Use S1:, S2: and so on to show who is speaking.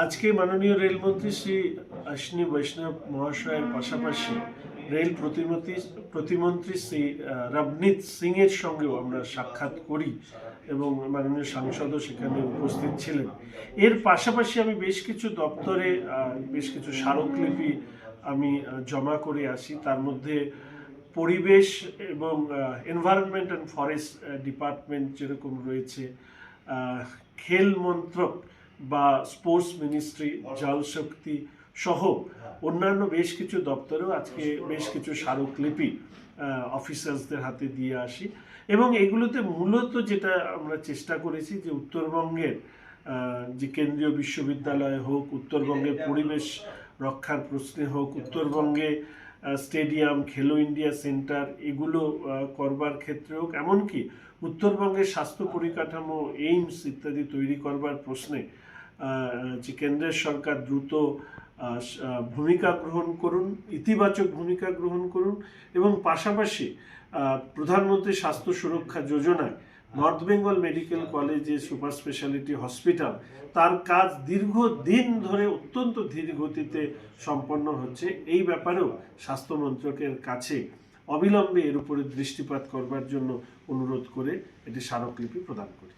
S1: আজকে মাননীয় রেলমন্ত্রী শ্রী অশ্বিনী বৈষ্ণব মহাশয়ের পাশাপাশি রেল প্রতিমন্ত্রী শ্রী রবনীত সিং এর সঙ্গেও আমরা সাক্ষাৎ করি এবং মাননীয় সাংসদও সেখানে উপস্থিত ছিলেন। এর পাশাপাশি আমি বেশ কিছু দপ্তরে বেশ কিছু স্মারকলিপি আমি জমা করে আসি। তার মধ্যে পরিবেশ এবং এনভায়রনমেন্ট অ্যান্ড ফরেস্ট ডিপার্টমেন্ট যেরকম রয়েছে, খেল মন্ত্রক বা স্পোর্টস মিনিস্ট্রি, জল শক্তি সহ অন্যান্য বেশ কিছু দপ্তরেও আজকে বেশ কিছু স্মারকলিপি অফিসার্সদের হাতে দিয়ে আসি। এবং এগুলোতে মূলত যেটা আমরা চেষ্টা করেছি যে উত্তরবঙ্গের যে কেন্দ্রীয় বিশ্ববিদ্যালয় হোক, উত্তরবঙ্গের পরিবেশ রক্ষার প্রশ্নে হোক, উত্তরবঙ্গে স্টেডিয়াম, খেলো ইন্ডিয়া সেন্টার এগুলো করবার ক্ষেত্রে হোক, এমনকি উত্তরবঙ্গের স্বাস্থ্য পরিকাঠামো, এইমস ইত্যাদি তৈরি করবার প্রশ্নে যে কেন্দ্রের সরকার দ্রুত ভূমিকা গ্রহণ করুন, ইতিবাচক ভূমিকা গ্রহণ করুন। এবং পাশাপাশি প্রধানমন্ত্রী স্বাস্থ্য সুরক্ষা যোজনায় নর্থ বেঙ্গল মেডিকেল কলেজে সুপার স্পেশালিটি হসপিটাল, তার কাজ দীর্ঘদিন ধরে অত্যন্ত ধীর গতিতে সম্পন্ন হচ্ছে। এই ব্যাপারেও স্বাস্থ্য মন্ত্রকের কাছে অবিলম্বে এর উপরে দৃষ্টিপাত করবার জন্য অনুরোধ করে এটি স্মারকলিপি প্রদান করি।